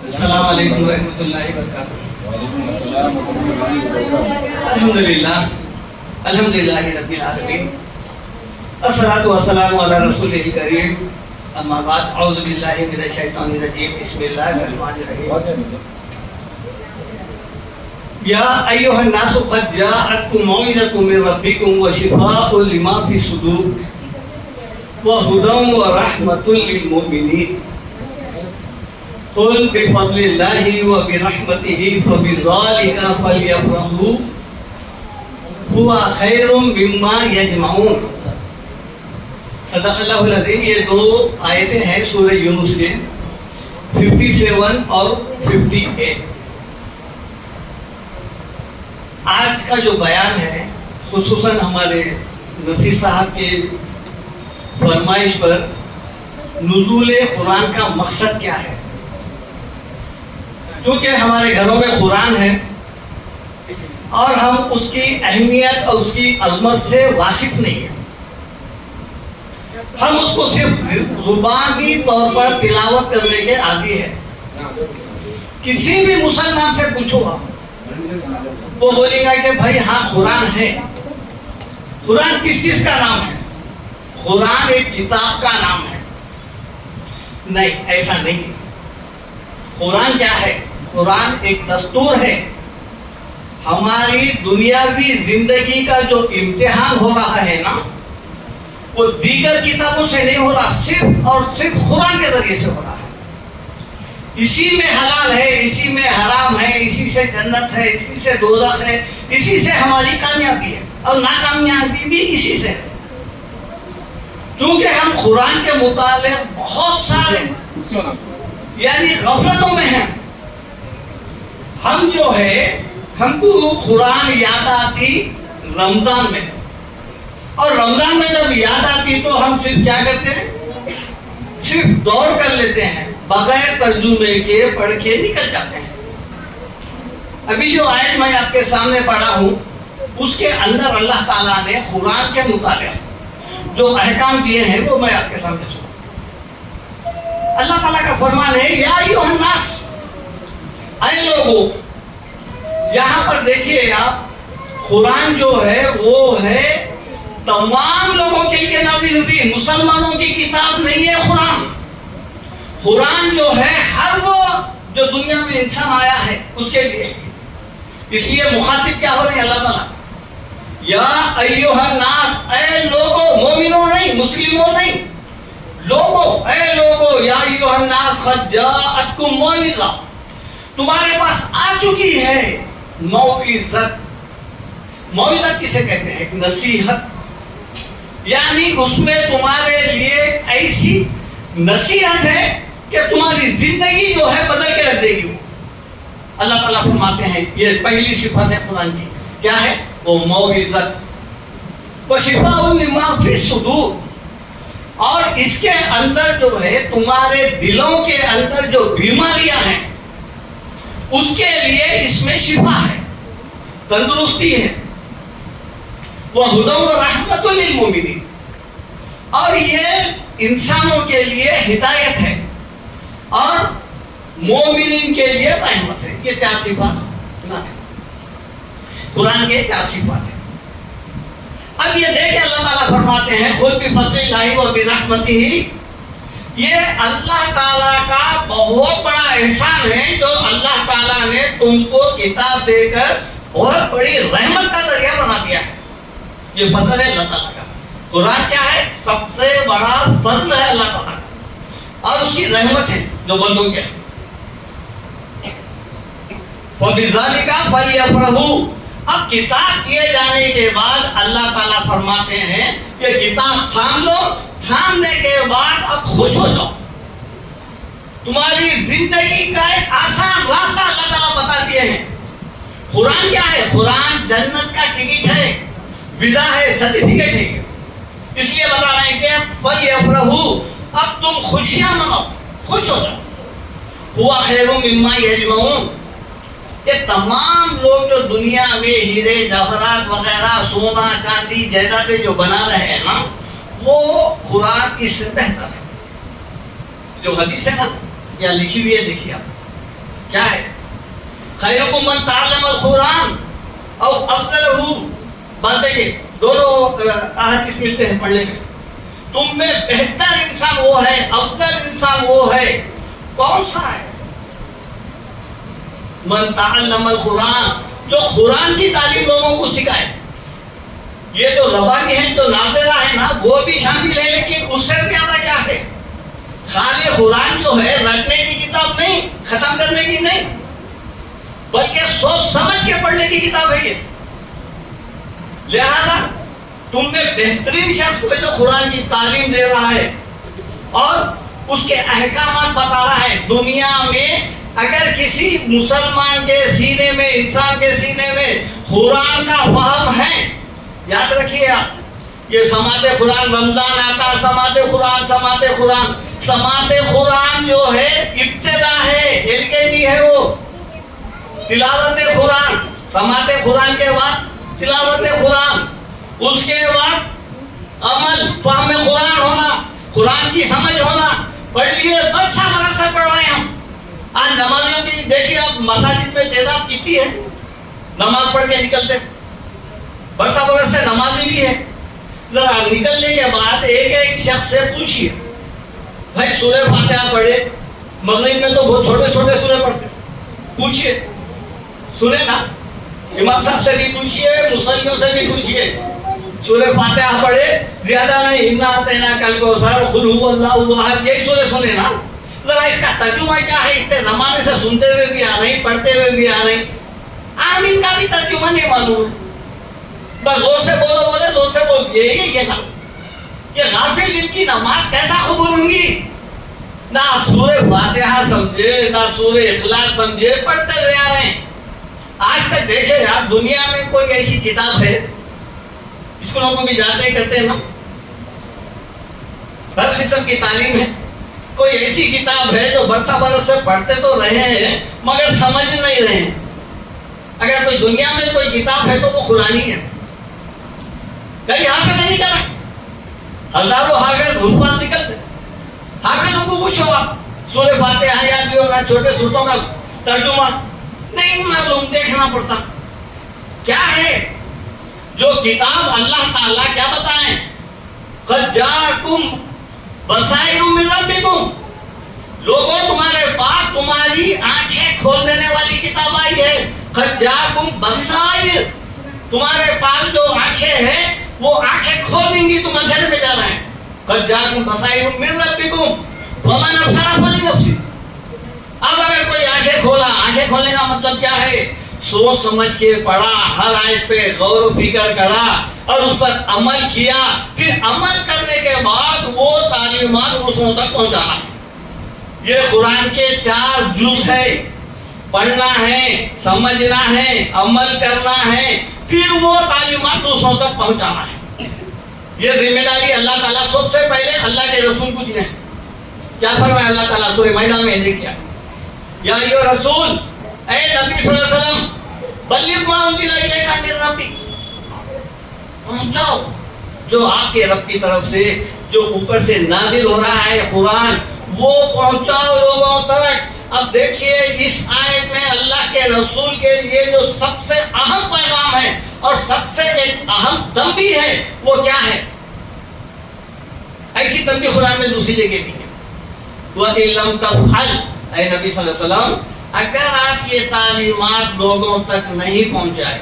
السلام علیکم ورحمۃ اللہ وبرکاتہ۔ وعلیکم السلام ورحمۃ اللہ وبرکاتہ۔ الحمدللہ رب العالمین، الصلاۃ والسلام علی رسول الکریم، اما بعد، اعوذ باللہ من الشیطان الرجیم، بسم اللہ الرحمن الرحیم۔ یا ایھا الناس قد جاءتکم موعظۃ من ربکم وشفاء لما فی الصدور وہدی ورحمۃ للمؤمنین، قل بفضل اللہ وبرحمتہ فبذلک فلیفرحوا هو خیر مما یجمعون۔ صدق اللہ العظیم۔ یہ دو آیتیں ہیں سورہ یونس کے 57 اور 58۔ آج کا جو بیان ہے خصوصاً ہمارے نصیر صاحب کے فرمائش پر نزول قرآن کا مقصد کیا ہے، کیونکہ ہمارے گھروں میں قرآن ہے اور ہم اس کی اہمیت اور اس کی عظمت سے واقف نہیں ہیں۔ ہم اس کو صرف زبانی طور پر تلاوت کرنے کے عادی ہیں۔ کسی بھی مسلمان سے پوچھو آپ، وہ بولے گا کہ بھائی ہاں قرآن ہے۔ قرآن کس چیز کا نام ہے؟ قرآن ایک کتاب کا نام ہے۔ نہیں، ایسا نہیں ہے۔ قرآن کیا ہے؟ قرآن ایک دستور ہے۔ ہماری دنیاوی زندگی کا جو امتحان ہو رہا ہے نا، وہ دیگر کتابوں سے نہیں ہو رہا، صرف اور صرف قرآن کے ذریعے سے ہو رہا ہے۔ اسی میں حلال ہے، اسی میں حرام ہے، اسی سے جنت ہے، اسی سے دوزخ ہے، اسی سے ہماری کامیابی ہے اور ناکامیابی بھی اسی سے ہے۔ چونکہ ہم قرآن کے متعلق بہت سارے یعنی غفلتوں میں ہیں۔ ہم جو ہے، ہم کو قرآن یاد آتی رمضان میں، اور رمضان میں جب یاد آتی تو ہم صرف کیا کرتے ہیں؟ صرف دور کر لیتے ہیں، بغیر ترجمے کے پڑھ کے نکل جاتے ہیں۔ ابھی جو آیت میں آپ کے سامنے پڑھا ہوں، اس کے اندر اللہ تعالیٰ نے قرآن کے متعلق جو احکام دیے ہیں وہ میں آپ کے سامنے سنا۔ اللہ تعالیٰ کا فرمان ہے، یا ایھا الناس، اے لوگوں۔ یہاں پر دیکھیے آپ، قرآن جو ہے وہ ہے تمام لوگوں کے لیے نازل ہوئی، مسلمانوں کی کتاب نہیں ہے قرآن۔ قرآن جو ہے ہر وہ جو دنیا میں انسان آیا ہے اس کے لیے۔ اس لیے مخاطب کیا ہو رہے ہیں اللہ تعالیٰ؟ یا ایھا الناس، اے لوگوں، مومنوں نہیں، مسلموں نہیں، لوگوں، اے لوگوں، یا ایھا الناس قد جاءتکم موعظہ، تمہارے پاس آ چکی ہے موعظت۔ موعظت کسے کہتے ہیں؟ ایک نصیحت، یعنی اس میں تمہارے لیے ایسی نصیحت ہے کہ تمہاری زندگی جو ہے بدل کے رکھ دے گی۔ اللہ تعالیٰ فرماتے ہیں یہ پہلی صفت ہے قرآن کی، کیا ہے؟ وہ موعظت۔ وشفاء لما فی الصدور، اور اس کے اندر جو ہے تمہارے دلوں کے اندر جو بیماریاں ہیں اس کے لیے اس میں شفا ہے، تندرستی ہے۔ وہدی ورحمۃ للمؤمنین، اور یہ انسانوں کے لیے ہدایت ہے اور مومنین کے لیے رحمت ہے۔ یہ چار صفات قرآن کے چار صفات ہیں۔ اب یہ دیکھیں اللہ تعالیٰ فرماتے ہیں، قل بفضل اللہ وبرحمتہ، یہ اللہ تعالیٰ کا بہت بڑا احسان ہے جو اللہ تعالیٰ نے تم کو کتاب دے کر بہت بڑی رحمت کا ذریعہ بنا دیا ہے۔ یہ فضل ہے اللہ تعالیٰ کا۔ قرآن کیا ہے؟ سب سے بڑا فضل ہے اللہ تعالیٰ کا، اور اس کی رحمت ہے جو بندوں کے۔ فَبِذَلِكَ فَلْيَفْرَحُوا، اب کتاب دیے جانے کے بعد اللہ تعالیٰ فرماتے ہیں کہ کتاب تھام لو، تھامنے کے بعد اب خوش ہو جاؤ۔ تمہاری زندگی کا ایک آسان راستہ اللہ تعالیٰ بتا دیے ہیں۔ قرآن کیا ہے؟ قرآن جنت کا ٹکٹ ہے، ویزا ہے، سرٹیفکیٹ ہے۔ اس لیے بتا رہے ہیں کہ فَلْيَفْرَحُوا، اب تم خوشیاں مناؤ، خوش ہو جاؤ۔ هُوَ خَيْرٌ مِّمَّا يَجْمَعُونَ، یہ تمام لوگ جو دنیا میں ہیرے جواہرات وغیرہ، سونا چاندی جائیدادیں جو بنا رہے ہیں نا، وہ قرآن اس سے بہتر ہے۔ جو حدیث ہے نا، یا لکھی ہوئی ہے، دیکھیے آپ، کیا ہے؟ خیرکم من تعلم القرآن اور افضلہ، بات ہے کہ دونوں احادیث ملتے ہیں پڑھنے میں. تم میں بہتر انسان وہ ہے، افضل انسان وہ ہے، کون سا ہے؟ من تعلم القرآن، جو قرآن کی تعلیم لوگوں کو سکھائے. یہ جو زبانی ہے، جو ناظرہ ہے نا، وہ بھی شامل ہے، لیکن اس سے زیادہ کیا ہے؟ خالی قرآن جو ہے رٹنے کی کتاب نہیں، ختم کرنے کی نہیں، بلکہ سوچ سمجھ کے پڑھنے کی کتاب ہے یہ. لہذا تم میں بہترین شخص کو جو قرآن کی تعلیم دے رہا ہے اور اس کے احکامات بتا رہا ہے. دنیا میں اگر کسی مسلمان کے سینے میں، انسان کے سینے میں قرآن کا فہم ہے، یاد رکھیے آپ، یہ سماعت قرآن، رمضان آتا، سماعت قرآن، سماعت قرآن. سماعت قرآن جو ہے ابتدا ہے، LKG ہے وہ. تلاوت قرآن، سماعت قرآن کے بعد تلاوت قرآن، اس کے بعد عمل، فہم قرآن ہونا، قرآن کی سمجھ ہونا. پڑھ لیے، برسا برس سے پڑھ رہے ہیں ہم. آج نمازیوں کی دیکھیے آپ مساجد میں تعداد کتنی ہے، نماز پڑھ کے نکلتے، برسا برس سے نمازی بھی ہے. ذرا نکلنے کے بعد ایک ایک شخص سے پوچھئے، بھائی سورہ فاتحہ پڑھے، مغرب میں تو بہت چھوٹے چھوٹے سورے پڑھتے، پوچھئے، سنے نا، امام صاحب سے بھی پوچھئے، مصلیوں سے بھی پوچھئے، سورہ فاتحہ پڑھے، زیادہ نہیں، اِنَّا أَعْطَيْنَاكَ الْكَوْثَرَ، قُلْ هُوَ اللَّهُ أَحَدٌ، یہی سورے سنے نا. ذرا اس کا ترجمہ کیا ہے؟ اتنے زمانے سے سنتے ہوئے بھی آ رہے، پڑھتے ہوئے بھی آ رہے، آمین کا بھی ترجمہ نہیں معلوم ہے. بس زور سے بولو، بولے زور سے بول، یہی ہے نا. یہ غافل دل کی نماز کیسا قبول ہوں گی؟ نہ آپ سورہ فاتحہ سمجھے، نہ سورہ اخلاص سمجھے، پڑھتے ہوئے آ رہے ہیں. آج تک دیکھے آپ دنیا میں کوئی ایسی کتاب ہے، اسکولوں کو بھی جاتے کرتے ہیں نا، ہر قسم کی تعلیم ہے، کوئی ایسی کتاب ہے جو برسا برس سے پڑھتے تو رہے ہیں مگر سمجھ نہیں رہے ہیں. اگر کوئی دنیا میں کوئی کتاب ہے تو وہ قرآن ہی ہے. کہیں حافظ نہیں کر رہے، ہزاروں حافظ حفاظ نکلتے. حافظوں کو پوچھو آپ، سورہ فاتحہ یاد بھی ہونا، چھوٹے سورتوں کا ترجمہ نہیں معلوم، دیکھنا پڑتا. کیا ہے جو کتاب اللہ تعالیٰ کیا بتائیں؟ قد جاءکم بصائر من ربکم، لوگوں تمہارے پاس تمہاری آنکھیں کھول دینے والی کتاب آئی ہے. قد جاءکم بصائر، تمہارے پاس جو آنکھیں ہیں وہ آنکھیں کھول دیں گی، تم اندھیرے میں جا رہے ہیں. قد جاءکم بصائر من ربکم فمن ابصر فلنفسہ. اب اگر کوئی آنکھیں کھولا، آنکھیں کھولنے کا مطلب کیا ہے؟ سوچ سمجھ کے پڑھا، ہر آیت پہ غور و فکر کرا اور اس پر عمل کیا، پھر عمل کرنے کے بعد وہ تعلیمات دوسروں تک پہنچانا ہے. یہ قرآن کے 4 جز ہے، پڑھنا ہے، سمجھنا ہے، عمل کرنا ہے، پھر وہ تعلیمات دوسروں تک پہنچانا ہے. یہ ذمہ داری اللہ تعالیٰ سب سے پہلے اللہ کے رسول کو دی ہے. کیا فرمایا اللہ تعالیٰ سورہ مائدہ میں؟ دیکھیا، یا ایھا رسول، اے نبی صلی اللہ علیہ وسلم، بلغ ما انزل الیک من ربک، پہنچاؤ جو آپ کے رب کی طرف سے، جو اوپر سے نازل ہو رہا ہے قرآن، وہ پہنچاؤ لوگوں تک. اب دیکھیے اس آیت میں اللہ کے رسول کے لیے جو سب سے اہم پیغام ہے اور سب سے ایک اہم تنبیہ ہے وہ کیا ہے؟ ایسی تنبیہ قرآن میں دوسری جگہ بھی ہے. وَإِن لَمْ تَفْعَلْ، اے نبی صلی اللہ علیہ وسلم، اگر آپ یہ تعلیمات لوگوں تک نہیں پہنچائے،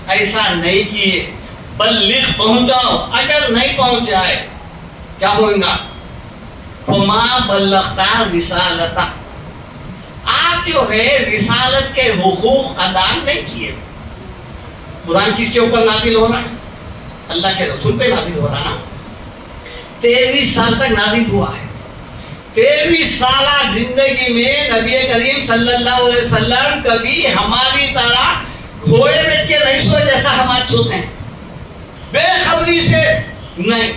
ایسا نہیں کیے، بلغ پہنچاؤ، اگر نہیں پہنچائے کیا ہوگا؟ فَمَا بَلَّغْتَ رِسَالَتَهُ، آپ جو ہے رسالت کے حقوق ادا نہیں کیے. قرآن کس کے اوپر نازل ہو رہا ہے؟ اللہ کے رسول پہ نازل ہو رہا نا. 23 سال تک نازل ہوا ہے. 23 سالہ زندگی میں نبی کریم صلی اللہ علیہ وسلم کبھی ہماری طرح گھوڑے بیچ کے نہیں سوئے جیسا ہم آج سوتے ہیں، بے خبری سے نہیں.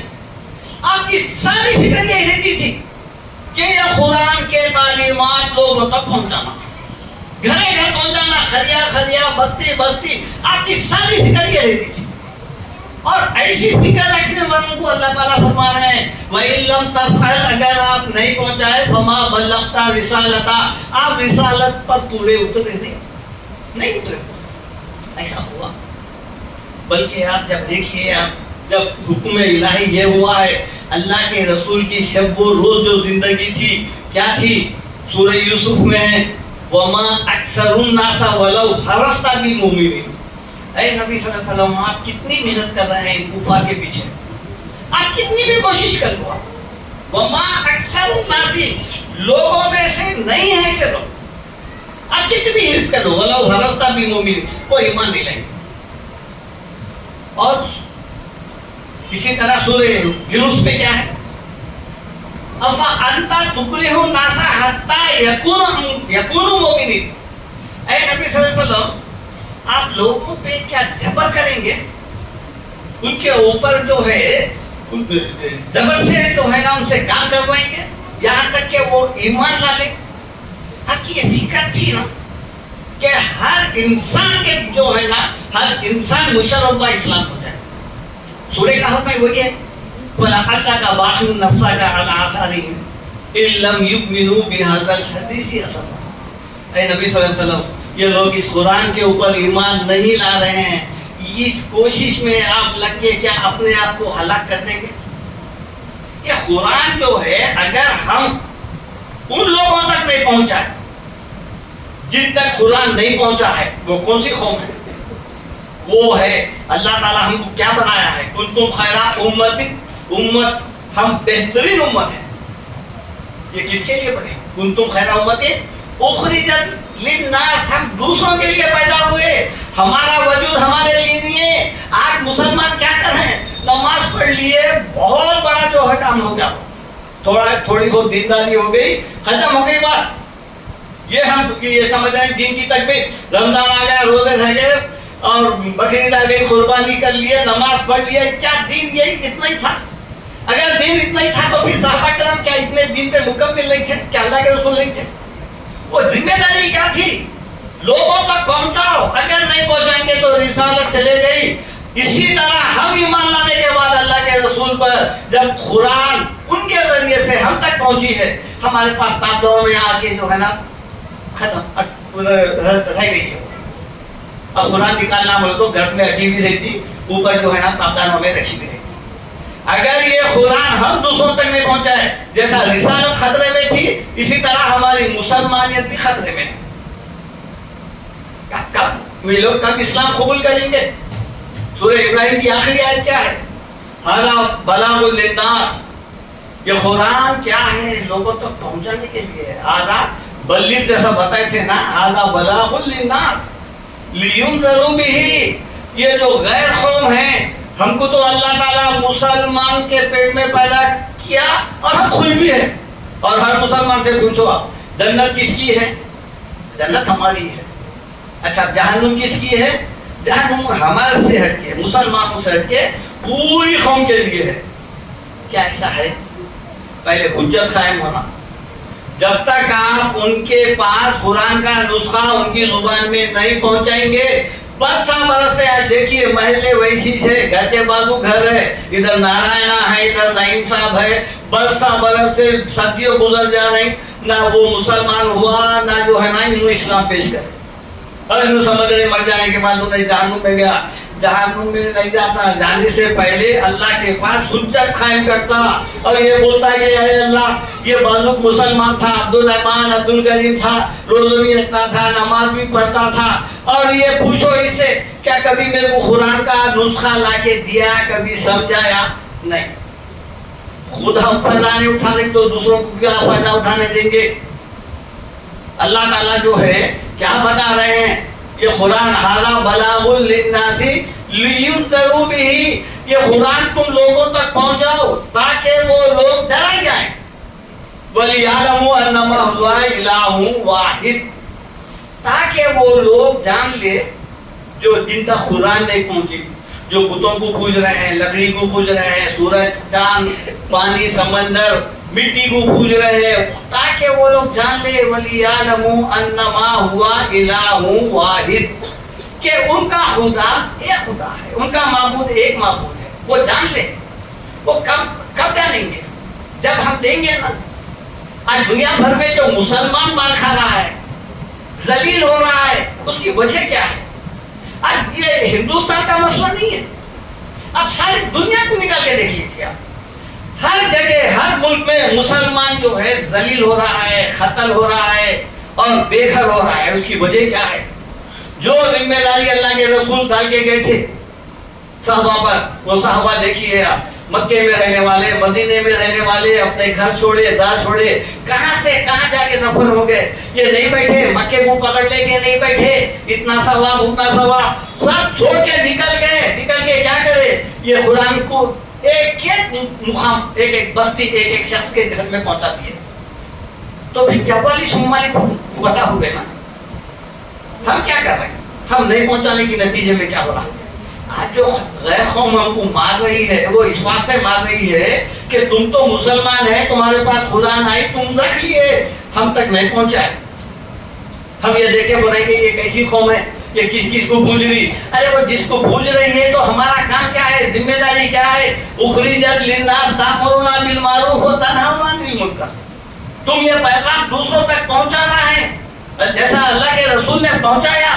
آپ کی ساری فکر یہ رہتی تھی کہ یہ قرآن کے تعلیمات لوگوں تک پہنچانا، گھر گھر پہنچانا، خریا خریا، بستی بستی، آپ کی ساری فکر یہ رہتی تھی. اور ایسی فکر رکھنے والوں کو اللہ تعالیٰ فرما رہے ہیں وَإِن لَمْ تَفْعَلْ، اگر آپ نہیں پہنچائے فَمَا بَلَّغْتَ رِسَالَتَهُ، آپ رسالت پر پورے اترے نہیں اترے، ایسا ہوا۔ بلکہ آپ جب دیکھیے، آپ جب حکم الہی یہ ہوا ہے، اللہ کے رسول کی شب و روز جو زندگی تھی کیا تھی؟ سورہ یوسف میں ہے وَمَا أَكْثَرُ النَّاسَ وَلَوْ حَرَصْتَ بِمُؤْمِنِينَ۔ اے نبی صلی اللہ علیہ وسلم، آپ کتنی محنت کر رہے ہیں کفار کے پیچھے، آپ کتنی بھی کوشش کر لو، وَمَا أَكْثَرُ النَّاسِ، لوگوں میں سے نہیں ہے ایسے لوگ، آپ کتنی بھی حرص کر لو، وَلَوْ حَرَصْتَ بِمُؤْمِنِينَ، کوئی ایمان نہیں لائیں گے۔ اور اسی طرح سورہ یونس میں کیا ہے؟ أَفَأَنْتَ تُكْرِهُ النَّاسَ حَتَّى يَكُونُوا مُؤْمِنِينَ۔ اے نبی صلی اللہ علیہ وسلم، آپ لوگوں پہ کیا جبر کریں گے؟ ان کے اوپر جو ہے جبر سے جو ہے نا ان سے کام کروائیں گے یہاں تک کہ وہ ایمان لا لیں؟ آپ کی یہ فکر تھی نا کہ ہر انسان کے جو ہے نا ہر انسان مشرف اسلام ہو جائے۔ سورہ کہف میں وہی ہے فَلَعَلَّكَ بَاخِعٌ نَفْسَكَ عَلَىٰ آثَارِهِمْ إِن لَّمْ يُؤْمِنُوا بِهَٰذَا الْحَدِيثِ أَسَفًا۔ اے نبی صلی اللہ علیہ وسلم، یہ لوگ اس قرآن کے اوپر ایمان نہیں لا رہے ہیں، اس کوشش میں آپ لگ کے کیا اپنے آپ کو ہلاک کر دیں گے؟ یہ قرآن جو ہے اگر ہم ان لوگوں تک نہیں پہنچا ہے جن تک قرآن نہیں پہنچا ہے، وہ کون سی قوم ہے؟ وہ ہے اللہ تعالیٰ ہم کو کیا بنایا ہے؟ کنتم خیر امت، ہم بہترین امت ہیں۔ یہ کس کے لیے بنے؟ کنتم خیر امت اخرجت للناس، ہم دوسروں کے لیے پیدا ہوئے، ہمارا وجود ہمارے لیے نہیں ہے۔ آج مسلمان کیا کر رہے ہیں؟ نماز پڑھ لیے، بہت بڑا جو ہے کام ہو گیا، تھوڑی بہت دینداری ہو گئی، ختم ہو گئی بات۔ یہ ہم یہ سمجھ رہے ہیں دین کی تکبیر، رمضان آ گیا، روزے رہ گئے اور بقرعید آ گئی، قربانی کر لیے، نماز پڑھ لیے، کیا دین یہی اتنا ہی تھا؟ اگر دین اتنا ہی تھا تو پھر صحابہ کرام کیا اتنے دین پہ مکمل نہیں تھے؟ کیا اللہ کے رسول نہیں تھے؟ وہ ذمہ داری کیا تھی؟ لوگوں تک پہنچاؤ، اگر نہیں پہنچائیں گے تو رسالت چلے گئی۔ اسی طرح ہم ایمان لانے کے بعد اللہ کے رسول پر جب قرآن ان کے ذریعے سے ہم تک پہنچی ہے، ہمارے پاس تابلوں میں آ کے جو ہے نا ختم رہ گئی ہے۔ اب قرآن نکالنا بولے تو گھر میں اٹھی بھی رہتی، اوپر جو ہے نا تابدانوں میں رکھی بھی رہتی۔ اگر یہ قرآن ہم دوسروں تک نہیں پہنچا ہے، جیسا رسالت خطرے میں تھی، اسی طرح ہماری مسلمانیت بھی خطرے میں ہے۔ کب یہ لوگ کب اسلام قبول کریں گے؟ سورہ ابراہیم کی آخری آیت کیا ہے؟ ھذا بلاغ للناس، یہ قرآن کیا ہے؟ لوگوں تک پہنچانے کے لیے۔ ھذا بلیغ جیسا بتائے تھے نا، ھذا بلاغ للناس لینذروا بہ، یہ جو غیر قوم ہیں، ہم کو تو اللہ تعالیٰ مسلمان کے پیٹ میں پیدا کیا اور ہم خوش بھی ہیں۔ اور ہر مسلمان سے پوچھو آپ جنت کس کی ہے؟ جنت ہماری ہے۔ اچھا جہنم کس کی ہے؟ جہنم ہمارے سے ہٹ کے، مسلمانوں سے ہٹ کے پوری قوم کے لیے ہے۔ کیا ایسا ہے؟ پہلے حجت قائم ہونا۔ جب تک آپ ان کے پاس قرآن کا نسخہ ان کی زبان میں نہیں پہنچائیں گے، بس برس سے آج دیکھیے محلے ویسی تھے، گھر کے بازو گھر ہے، ادھر نارائنہ ہے، ادھر نعیم صاحب ہے، برس سے صدیوں گزر جا رہی، نہ وہ مسلمان ہوا، نہ جو ہے نا انہوں اسلام پیش کرے، اور انہوں سمجھ رہے مر جانے کے بعد انہیں جہنم میں گیا۔ جہنم میں نہیں جاتا، جانے سے پہلے اللہ کے پاس حجت قائم کرتا اور یہ بولتا کہ اے اللہ، یہ بازوق مسلمان تھا، عبدالرحمان عبدالکریم تھا، روزہ بھی رکھتا تھا، نماز بھی پڑھتا تھا، اور یہ پوچھو اس سے کیا کبھی میرے کو قرآن کا نسخہ لا کے دیا، کبھی سمجھایا؟ نہیں۔ خود ہم فائدہ نہیں اٹھانے تو دوسروں کو کیا فائدہ اٹھانے دیں گے؟ اللہ تعالیٰ جو ہے کیا بتا رہے ہیں؟ یہ قرآن ھذا بلاغ للناس لینذروا بہ، یہ قرآن تم لوگوں تک پہنچاؤ تاکہ وہ لوگ ڈرائے جائیں، وَلِيَعْلَمُوا أَنَّمَا هُوَ إِلَٰهٌ وَاحِدٌ، تاکہ وہ لوگ جان لے جو جن تک قرآن نہیں پہنچی، جو بتوں کو پوج رہے ہیں، لکڑی کو پوج رہے ہیں، سورج چاند پانی سمندر مٹی کو پوج رہے ہیں، تاکہ وہ لوگ جان لے وَلِيَعْلَمُوا أَنَّمَا هُوَ إِلَٰهٌ وَاحِدٌ، کہ ان کا خدا ایک خدا ہے، ان کا معبود ایک معبود ہے، وہ جان لے۔ وہ کب جانیں گے؟ جب ہم دیں گے نا۔ آج دنیا بھر میں جو مسلمان مار کھا رہا ہے، ذلیل ہو رہا ہے، اس کی وجہ کیا ہے؟ آج یہ ہندوستان کا مسئلہ نہیں ہے، اب ساری دنیا کو نکال کے دیکھ لیجیے آپ، ہر جگہ ہر ملک میں مسلمان جو ہے ذلیل ہو رہا ہے، قتل ہو رہا ہے اور بے گھر ہو رہا ہے۔ اس کی وجہ کیا ہے؟ جو ذمہ داری اللہ کے رسول ڈال کے گئے تھے صحابہ پر، وہ صحابہ دیکھیے آپ، مکے میں رہنے والے، مدینے میں رہنے والے، اپنے گھر چھوڑے، دار چھوڑے، کہاں سے کہاں جا کے نفر ہو گئے۔ یہ نہیں بیٹھے مکے کو پکڑ لے کے، نہیں بیٹھے اتنا ثواب اتنا ثواب، سب چھوڑ کے نکل گئے۔ نکل کے کیا کرے؟ یہ قرآن کو ایک ایک مقام، ایک ایک بستی، ایک ایک شخص کے گھر میں پہنچا دیے۔ تو پھر 44 ممالک پتہ ہوئے نا، ہم کیا کر رہے ہیں؟ ہم نہیں پہنچانے کے نتیجے میں کیا ہو رہا ہے؟ آج جو غیر قوم ہم کو مار رہی ہے، وہ اس بات سے مار رہی ہے کہ تم تو مسلمان ہیں، تمہارے پاس خدا نہیں، تم رکھ لیے، ہم تک نہیں پہنچائے۔ ہم یہ دیکھ کے بولیں گے یہ کیسی قوم ہے، یہ کس کس کو پوج رہی؟ ارے وہ جس کو پوج رہی ہے تو ہمارا کام کیا ہے، ذمہ داری کیا ہے؟ اخرجت للناس تأمرون بالمعروف وتنهون عن المنکر۔ تم یہ پیغام دوسروں تک پہنچانا ہے، جیسا اللہ کے رسول نے پہنچایا،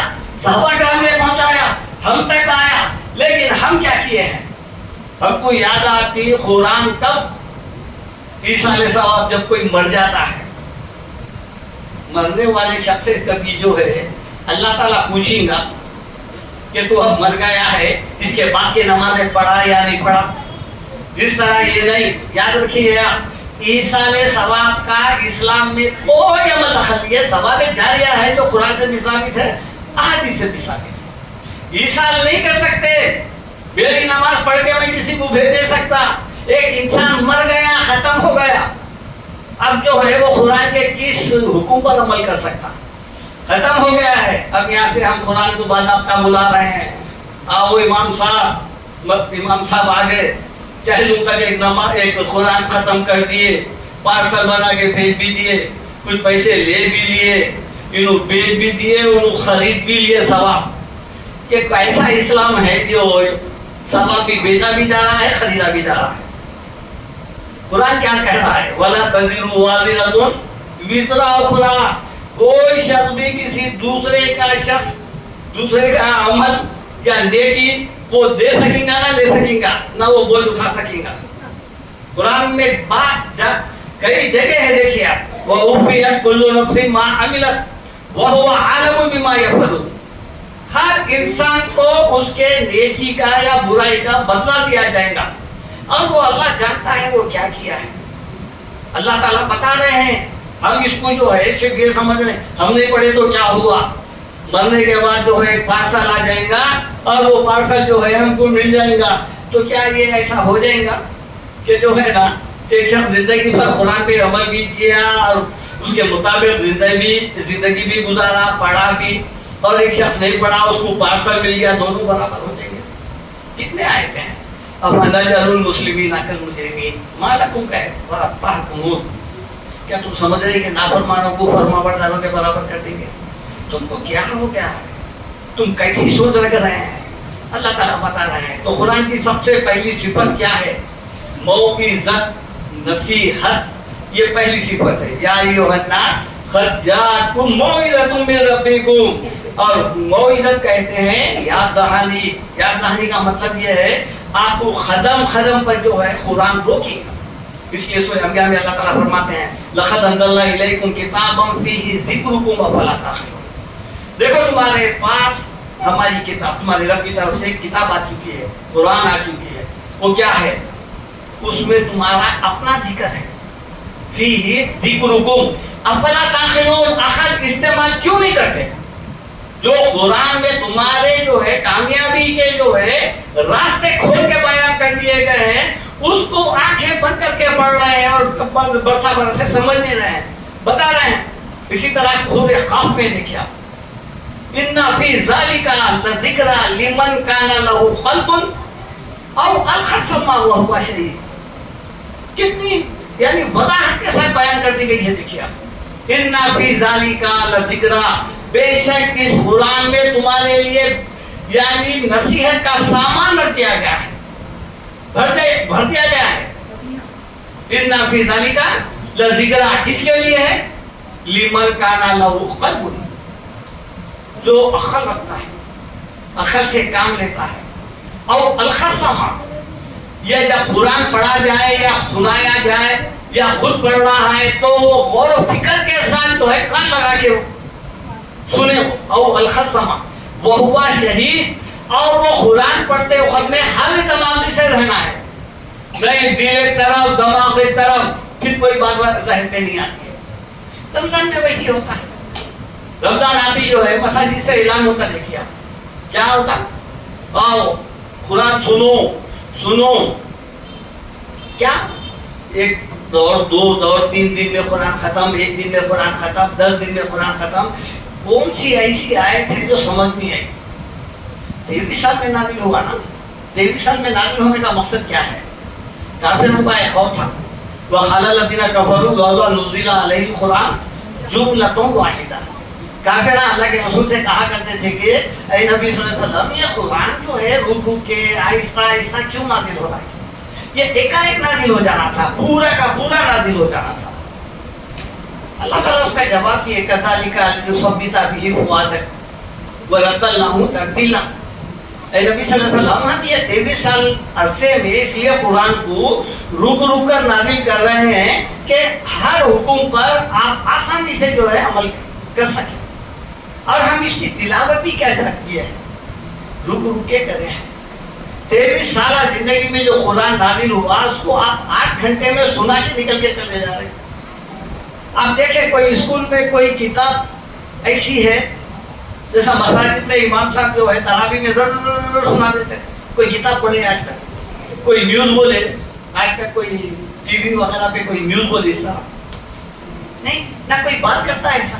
صحابہ کرام نے پہنچایا، ہم تک آیا۔ لیکن ہم کیا کیے ہیں؟ ہم کو یاد آتی قرآن کب؟ عیسیٰ علیہ السلام جب کوئی مر جاتا ہے، مرنے والے شخص سے کبھی جو ہے اللہ تعالیٰ پوچھیں گا کہ تو اب مر گیا ہے، اس کے بعد کی نمازیں پڑھا یا نہیں پڑھا؟ جس طرح یہ نہیں، یاد رکھیے آپ، عیسیٰ علیہ السلام کا اسلام میں کوئی عمل دخل نہیں ہے، ثواب جاریہ ہے جو قرآن سے بھی ثابت ہے، احادیث سے بھی ثابت ہے۔ عیسیٰ نہیں کر سکتے، میری نماز پڑھ کے میں کسی کو بھیج نہیں سکتا۔ ایک انسان مر گیا، ختم ہو گیا، اب جو ہے وہ قرآن کے کس حکم پر عمل کر سکتا؟ ختم ہو گیا ہے۔ اب یہاں سے ہم قرآن کو باضابطہ بلا رہے ہیں، آؤ امام صاحب آگے چہلوں تک ایک قرآن ختم کر دیے، پارسل بنا کے بھیج بھی دیے، کچھ پیسے لے بھی لیے، انہوں بیچ بھی دیے، انہوں خرید بھی لیے ثواب۔ کہ ایسا اسلام ہے جو ثواب بھی بیچا بھی جا رہا ہے، خریدا بھی جا رہا ہے۔ قرآن کیا کہہ رہا ہے؟ وَلَا تَزِرُ وَازِرَةٌ وِزْرَ أُخْرَىٰ، کوئی شخص بھی کسی دوسرے کا عمل یا نیکی وہ دے سکیں گا نہ لے سکیں گا، نہ وہ بوجھ اٹھا سکیں گا۔ قرآن میں بات جب کئی جگہ ہے، دیکھیے آپ، وَأُوفِيَتْ كُلُّ نَفْسٍ مَا عَمِلَتْ وَهُوَ عَالِمٌ بِمَا يَفْعَلُونَ۔ ہر انسان کو اس کے نیکی کا یا برائی کا بدلہ دیا جائے گا، اور وہ اللہ جانتا ہے وہ کیا کیا ہے۔ اللہ تعالیٰ بتا رہے ہیں، ہم اس کو جو ہے صرف یہ سمجھ رہے ہیں ہم نہیں پڑھے تو کیا ہوا، مرنے کے بعد جو ہے پارسل آ جائے گا اور وہ پارسل جو ہے ہم کو مل جائے گا۔ تو کیا یہ ایسا ہو جائے گا کہ جو ہے نا ایک شخص زندگی بھر قرآن پہ عمل بھی کیا اور اس کے مطابق زندگی بھی گزارا، پڑھا بھی، اور ایک شخص نہیں پڑھا اس کو پارسل مل گیا، دونوں برابر ہو جائیں گے؟ کتنے آیتیں ہیں؟ افنجعل المسلمین کالمجرمین ما لکم کیف تحکمون۔ کیا تم سمجھ رہے کہ نافرمانوں کو فرمانبرداروں کے برابر کر دیں گے؟ تم کو کیا ہو گیا ہے؟ تم کیسی سوچ رکھ رہے ہیں؟ اللہ تعالیٰ بتا رہے ہیں۔ تو قرآن کی سب سے پہلی صفت کیا ہے؟ موعظت، نصیحت، یہ پہلی صفت ہے۔ یا ایھا الناس قد جاءتکم موعظۃ من ربکم، اور موعظت کہتے ہیں یاد دہانی۔ یاد دہانی کا مطلب یہ ہے آپ کو قدم قدم پر جو ہے قرآن روکے گا۔ اس لیے سورہ انبیاء میں اللہ تعالیٰ فرماتے ہیں لقد انزلنا الیکم کتابا فیہ ذکرکم افلا تعقلون۔ دیکھو تمہارے پاس ہماری کتاب، تمہارے رب کی طرف سے ایک کتاب آ چکی ہے، قرآن آ چکی ہے، وہ کیا ہے؟ اس میں تمہارا اپنا ذکر ہے، فیہ ذکرکم افلا تعقلون، عقل استعمال کیوں نہیں کرتے؟ جو قرآن میں تمہارے جو ہے کامیابی کے جو ہے راستے کھول کے بیان کر دیے گئے ہیں، اس کو آنکھیں بند کر کے پڑھ رہے ہیں اور برسا برسے سمجھ نہیں رہے ہیں، بتا رہے ہیں۔ اسی طرح سورہ قاف میں دیکھا، ان فی ذالک لذکری لمن کان لہ قلب او القى السمع وهو شہید، کتنی یعنی وضاحت کے ساتھ بیان کر دی گئی ہے۔ دیکھیے ان فی ذالک لذکری، بے شک اس قرآن میں تمہارے لیے یعنی نصیحت کا سامان رکھ دیا گیا ہے، بھر دیا گیا ہے. ان فی ذلک لذکر کس کے لیے ہے؟ لمن کان لہ قلب، جو عقل رکھتا ہے، عقل سے کام لیتا ہے. اور الخصمہ، یہ جب قرآن پڑھا جائے یا سنایا جائے یا خود پڑھ رہا ہے تو وہ غور و فکر کے ساتھ جو ہے کان لگا کے سنے. او الخصمہ وہ ہوا شہید، اور وہ قرآن پڑھتے وقت میں ہر دماغی سے رہنا ہے، نہیں دل ایک طرف دماغ ایک طرف، پھر کوئی بات ذہن میں نہیں آتی ہے. رمضان میں ویسے ہوتا ہے. رمضان آتی جو ہے مساجد سے اعلان ہوتا، دیکھیے کیا ہوتا، آؤ قرآن سنو. کیا ایک دور، دو دور، 3 دن میں قرآن ختم، 1 دن میں قرآن ختم، 10 دن میں قرآن ختم. کون سی ایسی آیت ہے جو سمجھ نہیں آئی؟ 23 سال میں نازل ہوا نا. 23 سال میں نازل ہونے کا مقصد کیا ہے؟ کافروں کا ایک خوف تھا، وَقَالَ الَّذِينَ كَفَرُوا لَوْلَا نُزِّلَ عَلَيْهِ الْقُرْآنُ جُمْلَةٌ وَاحِدَةٌ. کافرہ اللہ کے رسول سے کہا کرتے تھے کہ اے نبی صلی اللہ علیہ وسلم، یہ قرآن جو ہے رک رک کے آہستہ آہستہ کیوں نازل ہو رہا ہے؟ یہ ایک نازل ہو جانا تھا، پورا کا پورا نازل ہو جانا تھا. اللہ تعالیٰ اس کا جواب دیے كَذَلِكَ لِنُثَبِّتَ بِهِ فُؤَادَكَ وَرَتَّلْنَاهُ تَرْتِيلًا. اے نبی صلی اللہ علیہ وسلم، ہم یہ 23 سال عرصے میں اس لیے قرآن کو رک رک کر نازل کر رہے ہیں کہ ہر حکم پر آپ آسانی سے جو ہے عمل کر سکیں. اور ہم اس کی تلاوت بھی کیسے رکھتی ہے؟ رک رک کے کرے ہیں. 23 سالہ زندگی میں جو قرآن نازل ہوا اس کو آپ 8 گھنٹے میں سنا کے نکل کے چلے جا رہے ہیں. آپ دیکھیں کوئی اسکول میں کوئی کتاب ایسی ہے، جیسا مساجد میں امام صاحب جو ہے تراویح میں ضرور سنا دیتے ہیں. کوئی کتاب پڑھے آج تک، کوئی نیوز بولے آج تک، کوئی ٹی وی وغیرہ پہ کوئی نیوز بولے اس طرح نہیں، نہ کوئی بات کرتا ہے ایسا.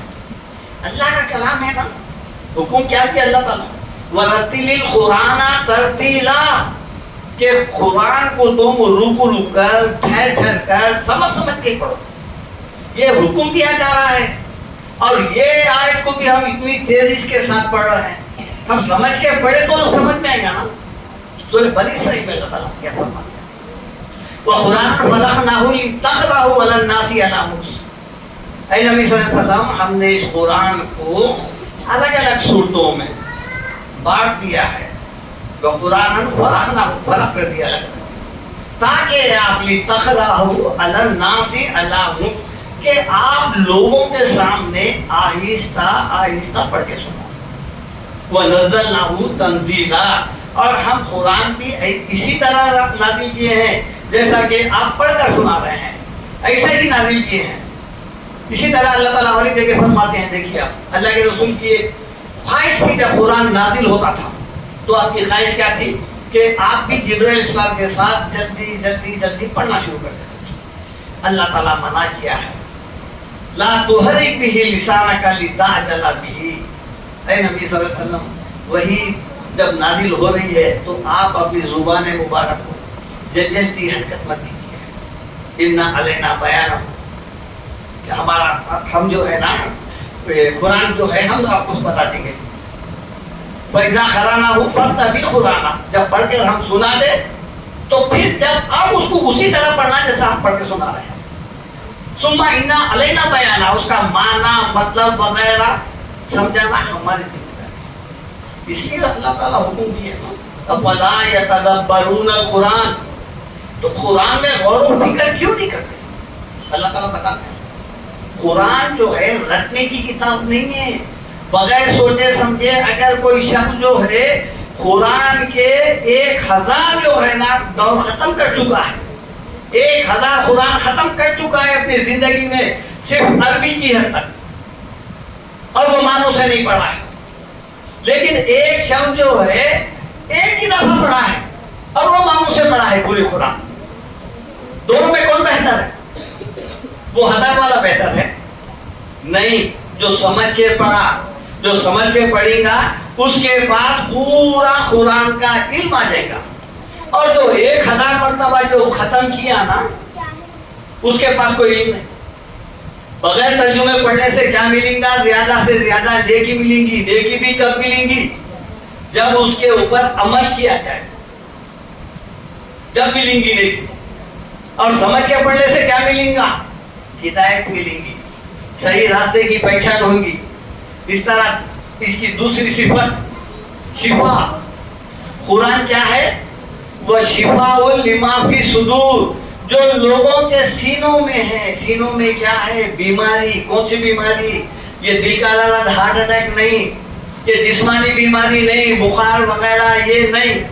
اللہ کا کلام ہے نا. حکم کیا دیا اللہ تعالیٰ؟ وَرَتِّلِ الْقُرْآنَ تَرْتِيلًا، کہ قرآن کو تم رک رک کر، ٹھہر ٹھہر کر، سمجھ کے پڑھو. یہ حکم دیا جا رہا ہے. اور یہ آیت کو بھی ہم اتنی تیزی کے ساتھ پڑھ رہے ہیں، ہم سمجھ کے پڑھے تو سمجھ میں آئے گا نا. سورہ بنی اسرائیل میں اللہ تعالیٰ کیا فرماتے ہیں، وَقُرْآنًا فَرَقْنَاهُ لِتَقْرَأَهُ عَلَى النَّاسِ عَلَى مُكْثٍ. اے نبی صلی اللہ علیہ وسلم، ہم نے اس قرآن کو الگ الگ صورتوں میں بانٹ دیا ہے. وَقُرْآنًا فَرَقْنَاهُ، فرق کر دیا الگ الگ، تاکہ آپ لِتَقْرَأَهُ عَلَى النَّاسِ عَلَى مُكْثٍ، کہ آپ لوگوں کے سامنے آہستہ آہستہ پڑھ کے سنا. وَنَزَّلْنَاهُ تَنزِيلًا، اور ہم قرآن بھی اسی طرح نازل کیے ہیں جیسا کہ آپ پڑھ کر سنا رہے ہیں، ایسا ہی نازل کیے ہیں. اسی طرح اللہ تعالیٰ اور ایک جگہ فرماتے ہیں، دیکھیے آپ، اللہ کے رسول کی ایک خواہش تھی جب قرآن نازل ہوتا تھا تو آپ کی خواہش کیا تھی کہ آپ بھی جبرائیل السلام کے ساتھ جلدی جلدی جلدی پڑھنا شروع کر دیں. اللہ تعالیٰ منع کیا ہے، لا تحرک به لسانک لتعجل به. اے نبی صلی اللہ علیہ وسلم، وہی جب نازل ہو رہی ہے تو آپ اپنی زبان مبارک کو جلجلتی حرکت مت دیجیے. ان علینا بیانہ، کہ ہم جو ہے نا قرآن جو ہے ہم آپ کو بتا دیں گے. فَإِذَا قَرَأْنَاهُ فَاتَّبِعْ قُرْآنَهُ، جب پڑھ کر ہم سنا دیں تو پھر جب آپ اس کو اسی طرح پڑھنا جیسا ہم پڑھ کے سنا رہے ہیں. ثُمَّ إِنَّ عَلَيْنَا بَيَانَهُ، اس کا معنی مطلب وغیرہ سمجھانا ہماری ذمہ داری. اس لیے اللہ تعالیٰ حکم دیے نا، أَفَلَا يَتَدَبَّرُونَ الْقُرْآنَ، تو قرآن میں غور و فکر کیوں نہیں کرتے؟ اللہ تعالیٰ بتاتے ہیں قرآن جو ہے رٹنے کی کتاب نہیں ہے. بغیر سوچے سمجھے اگر کوئی شخص جو ہے قرآن کے 1000 جو ہے نا دور ختم کر چکا ہے، 1000 قرآن ختم کر چکا ہے اپنی زندگی میں، صرف عربی کی حد تک، اور وہ معنوں سے نہیں پڑھا ہے. لیکن ایک شخص جو ہے ایک ہی دفعہ پڑھا ہے اور وہ معنوں سے پڑھا ہے پوری قرآن. دونوں میں کون بہتر ہے؟ وہ ہدایت والا بہتر ہے؟ نہیں، جو سمجھ کے پڑھا، جو سمجھ کے پڑھے گا اس کے پاس پورا قرآن کا علم آ جائے گا. اور جو 1000 مرتبہ جو ختم کیا نا اس کے پاس کوئی علم نہیں. بغیر ترجمے پڑھنے سے کیا ملیں گا؟ زیادہ سے زیادہ نیکی ملیں گی. نیکی بھی کب ملیں گی؟ جب اس کے اوپر عمل کیا جائے جب ملیں گی نہیں. اور سمجھ کے پڑھنے سے کیا ملیں گا؟ ہدایت ملیں گی, صحیح راستے کی پہچان ہوگی. اس طرح اس کی دوسری صفت شفا. قرآن کیا ہے؟ وہ شفاء لما فی صدور, جو لوگوں کے سینوں میں ہے. سینوں میں کیا ہے؟ بیماری. کون سی بیماری؟ یہ دل کا درد, ہارٹ اٹیک نہیں, یہ جسمانی بیماری نہیں, بخار وغیرہ یہ نہیں,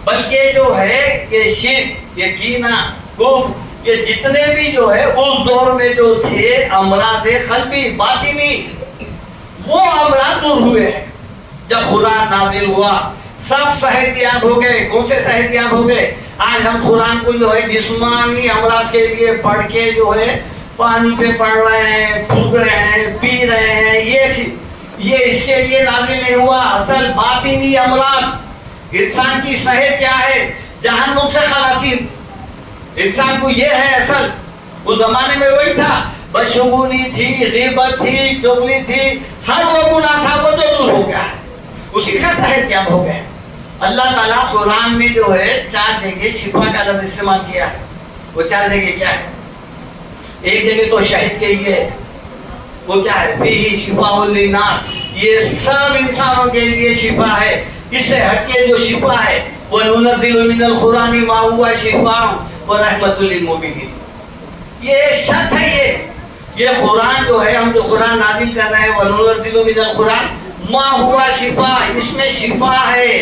بلکہ جو ہے یہ شرک, یہ کینہ, کفر, یہ جتنے بھی جو ہے اس دور میں جو تھے امراض قلبی باطنی, وہ امراض دور ہوئے ہیں جب قرآن نازل ہوا. سب صحت یاب ہو گئے. کون سے صحت یاب ہو گئے؟ آج ہم قرآن کو جو ہے جسمانی امراض کے لیے پڑھ کے جو ہے پانی پہ پڑھ رہے ہیں, پھونک رہے ہیں, پی رہے ہیں. یہ اس کے لیے نازل نہیں ہوا. اصل باطنی امراض, انسان کی صحت کیا ہے؟ جہنم سے خلاصی. انسان کو یہ ہے اصل. اس زمانے میں وہی تھا, بدشگونی تھی, غیبت تھی, چغلی تھی, ہر وہ گناہ تھا وہ تو دور ہو گیا ہے. اسی سے صحت یاب ہو گئے. اللہ تعالیٰ قرآن میں جو ہے 4 جگہ شفا کا لفظ استعمال کیا ہے. وہ 4 جگہ کیا ہے؟ ایک جگہ تو شہد کے لیے, وہ کیا ہے؟ فیہ شفاء للناس, یہ سب انسانوں کے لیے شفا ہے. اس سے ہٹ کے جو شفا ہے وَنُنَزِّلُ مِنَ الْقُرْآنِ مَا هُوَ شِفَاءٌ وَرَحْمَةٌ لِلْمُؤْمِنِينَ. یہ شرط ہے. یہ قرآن جو ہے, ہم جو قرآن نازل کر رہے ہیں وَنُنَزِّلُ مِنَ الْقُرْآنِ مَا هُوَ شِفَاءٌ, اس میں شفا ہے.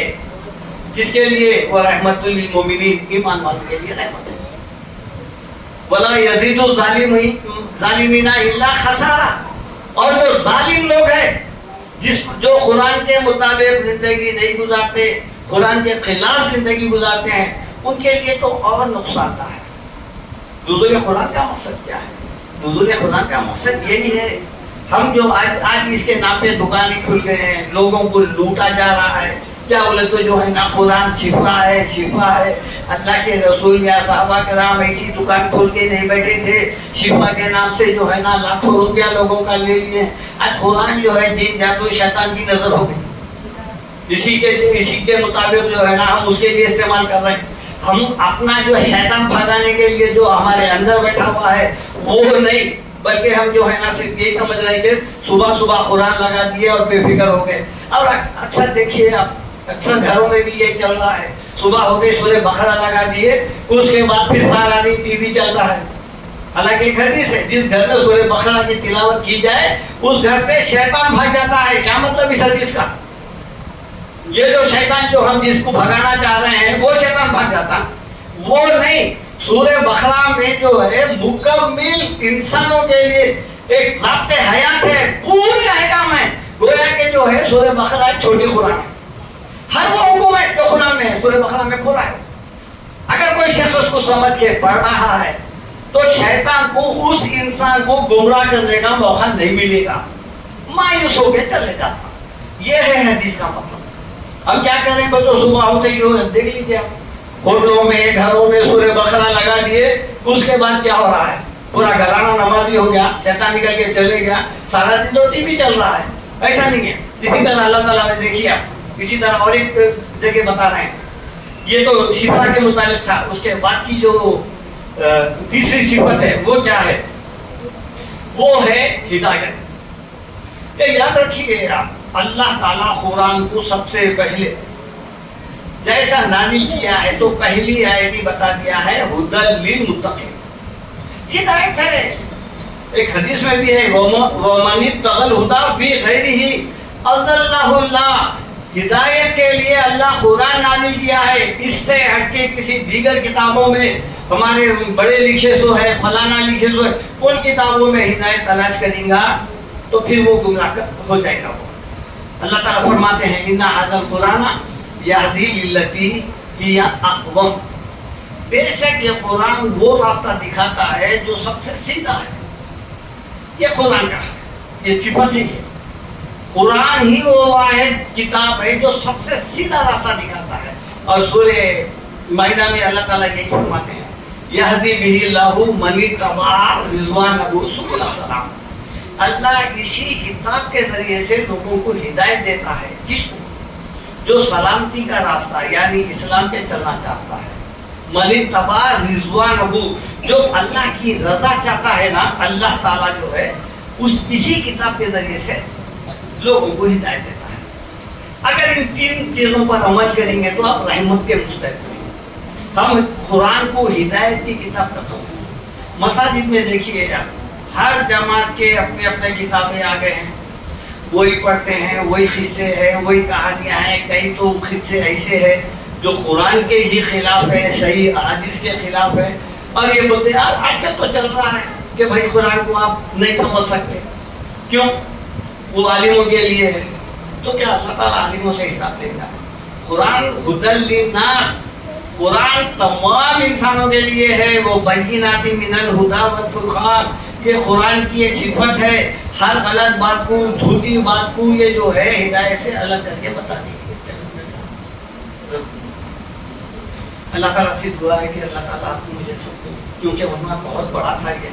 کس کے لیے؟ وَرَحْمَةٌ لِلْمُؤْمِنِينَ, ایمان والوں کے لیے رحمت ہے. وَلَا يَزِيدُ الظَّالِمِينَ إِلَّا خَسَارًا. اور جو ظالم لوگ ہیں, جو قرآن کے مطابق زندگی نہیں گزارتے, قرآن کے خلاف زندگی گزارتے ہیں, ان کے لیے تو اور نقصان دہ ہے. نزول قرآن کا مقصد کیا ہے؟ نزول قرآن کا مقصد یہی ہے. ہم جو آج اس کے نام پہ دکانیں کھل گئے ہیں, لوگوں کو لوٹا جا رہا ہے. کیا بولے تو جو ہے نا قرآن شفا ہے, شفا ہے. اللہ کے رسول یا صحابہ کرام ایسی دکان کھول کے نہیں بیٹھے تھے, شفا کے نام سے جو ہے نا لاکھوں روپیہ لوگوں کا لے لیے. آج قرآن جو ہے جن جادو شیطان کی نظر ہو گئی. اسی کے مطابق جو ہے نا ہم اس کے لیے استعمال کر رہے ہیں. ہم اپنا جو شیطان بھگانے کے لیے جو ہمارے اندر بیٹھا ہوا ہے وہ نہیں, بلکہ ہم جو ہے نا صرف یہی سمجھ رہے ہیں کہ صبح صبح قرآن لگا دیے اور بے فکر ہو گئے. اور اکثر دیکھیے آپ, اکثر گھروں میں بھی یہ چل رہا ہے. صبح ہو گئی سورہ بقرہ لگا دیے, اس کے بعد پھر سارا دن ٹی وی چل رہا ہے. حالانکہ ایک حدیث ہے, جس گھر میں سورہ بقرہ کی تلاوت کی جائے اس گھر سے شیطان بھاگ جاتا ہے. کیا مطلب اس حدیث کا؟ یہ جو شیطان جو ہم جس کو بھگانا چاہ رہے ہیں وہ شیطان بھاگ جاتا, وہ نہیں. سورہ بقرہ میں جو ہے مکمل انسانوں کے لیے ایک ضابط حیات ہے, پورے احکام ہے. گویا کہ جو ہے سورہ بقرہ ایک چھوٹی قرآن ہے. ہر وہ حکم ہے جو قرآن میں ہے سورہ بقرہ میں پورا ہے. اگر کوئی شخص اس کو سمجھ کے پڑھ رہا ہے تو شیطان کو اس انسان کو گمراہ کرنے کا موقع نہیں ملے گا, مایوس ہو کے چلے جاتا. یہ ہے حدیث کا مطلب. ہم کیا کریں گے تو صبح ہوتے ہی دیکھ لیجیے آپ, ہوٹلوں میں گھروں میں سورہ بقرہ لگا دیے, اس کے بعد کیا ہو رہا ہے؟ پورا گھرانہ نمازی ہو گیا, شیطان نکل کے چلے گیا, سارا دن تو ٹی وی چل رہا ہے. ایسا نہیں ہے. اسی طرح اللہ تعالیٰ نے دیکھیے آپ, اسی طرح اور ایک جگہ بتا رہے ہیں. یہ تو شفا کے متعلق تھا. اس کے بعد کی جو تیسری صفت ہے وہ کیا ہے؟ وہ ہے ہدایت. یہ یاد رکھیے آپ, اللہ تعالیٰ قرآن کو سب سے پہلے جیسا نازل کیا ہے تو پہلی آیت ہی بتا دیا ہے ہدی للمتقین, ہدایت ہے. ایک حدیث میں بھی ہے وَمَنِ ابْتَغَى الْهُدَىٰ فِي غَيْرِهِ أَضَلَّهُ اللَّهُ. ہدایت کے لیے اللہ قرآن نازل کیا ہے. اس سے ہٹ کے کسی دیگر کتابوں میں ہمارے بڑے لکھے سو ہے, فلانا لکھے سو ہے, ان کتابوں میں ہدایت تلاش کریں گا تو پھر وہ گمراہ ہو جائے گا. اللہ تعالیٰ فرماتے ہیں اِنَّ هَذَا الْقُرْآنَ يَهْدِي لِلَّتِي هِيَ أَقْوَمُ. بے شک یہ قرآن وہ راستہ دکھاتا ہے جو سب سے سیدھا ہے. یہ قرآن کا ہے, یہ صفت ہے. یہ قرآن ہی وہ واحد کتاب ہے جو سب سے سیدھا راستہ دکھاتا ہے. اور سورہ مائدہ میں اللہ تعالیٰ یہی فرماتے ہیں یہدی بہ اللہ من اتبع رضوانہ سبل السلام. اللہ اسی کتاب کے ذریعے سے لوگوں کو ہدایت دیتا ہے. کس کو؟ جو سلامتی کا راستہ یعنی اسلام پہ چلنا چاہتا ہے، من اتبع رضوانہ، جو اللہ کی رضا چاہتا ہے نا، اللہ تعالیٰ جو ہے اسی کتاب کے ذریعے سے لوگوں کو ہدایت دیتا ہے۔ اگر ان تین چیزوں پر عمل کریں گے تو آپ رحمت کے مستحق ہیں۔ ہم قرآن کو ہدایت کی کتاب کرتے ہیں۔ مساجد میں دیکھیے آپ، ہر جماعت کے اپنے اپنے کتابیں آ گئے ہیں، وہی پڑھتے ہیں، وہی قصے ہیں، وہی کہانیاں ہیں، کئی تو قصے ایسے ہیں جو قرآن کے ہی خلاف ہے، صحیح احادیث کے خلاف ہے، اور یہ بولتے ہیں آج کل تو چل رہا ہے کہ بھائی قرآن کو آپ نہیں سمجھ سکتے، کیوں؟ وہ عالموں کے لیے ہے۔ تو کیا اللہ تعالیٰ عالموں سے حساب لے گا؟ قرآن ہدی للناس، قرآن تمام انسانوں کے لیے ہے، وہ بینات من الہدی والفرقان، یہ قرآن کی ایک صفت ہے، ہر غلط بات کو، جھوٹی بات کو یہ جو ہے ہدایت سے الگ کر کے بتا دی۔ اللہ تعالیٰ سے دعا ہے کہ اللہ تعالیٰ آپ کو مجھے سب کو، کیونکہ ورنہ بہت بڑا تھا یہ،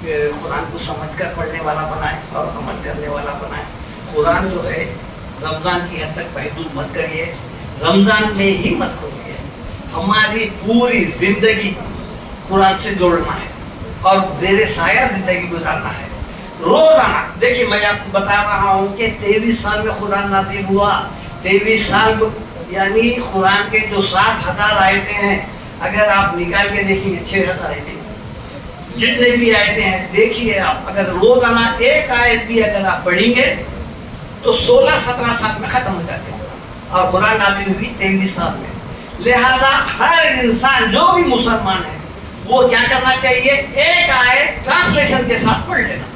کہ قرآن کو سمجھ کر پڑھنے والا بنائے اور عمل کرنے والا بنائے۔ قرآن جو ہے رمضان کی حد تک محدود مت کریے، رمضان میں ہی مت کھولیے، ہماری پوری زندگی قرآن سے جوڑنا ہے اور زیر سایہ زندگی گزارنا ہے۔ روزانہ دیکھیے، میں آپ کو بتا رہا ہوں کہ 23 سال میں قرآن نازل ہوا، 23 سال یعنی قرآن کے جو 7,000 آیتیں ہیں، اگر آپ نکال کے دیکھیں گے 6,000 آیتیں، جتنے بھی آیتیں ہیں دیکھیے آپ، اگر روزانہ ایک آیت بھی اگر آپ پڑھیں گے تو 16-17 سال میں ختم ہو جاتے ہیں، اور قرآن نازل ہوئی 23 سال میں۔ لہذا ہر انسان جو بھی مسلمان ہے وہ کیا کرنا چاہیے؟ ایک آیت ٹرانسلیشن کے ساتھ پڑھ لینا،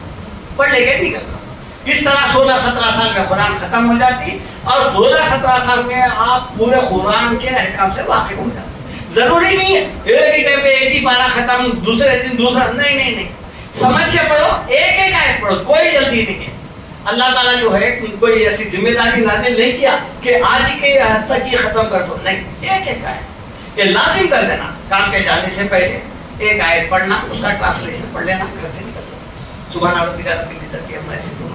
پڑھ لے کے نکلنا۔ اس طرح 16-17 سال میں قرآن ختم ہو جاتی، اور 16-17 سال میں آپ پورے قرآن کے احکام سے واقف ہو جاتے۔ ضروری نہیں ہے ایک ہی ٹائم پہ ایک ہی پارہ ختم، دوسرے دن دوسرا، نہیں، سمجھ کے پڑھو، ایک ایک آیت پڑھو، کوئی جلدی نہیں ہے۔ اللہ تعالیٰ جو ہے کوئی ایسی ذمہ داری نازل نہیں کیا کہ آج ہی کے حد تک یہ ختم کر دو، نہیں، ایک ایک آیت یہ لازم کر دینا، کام پہ جانے سے پہلے ایک آیت پڑھنا، اس کا ٹرانسلیشن پڑھ لینا، گھر سے نکلنا۔ سبحان ربک رب العزت عما یصفون،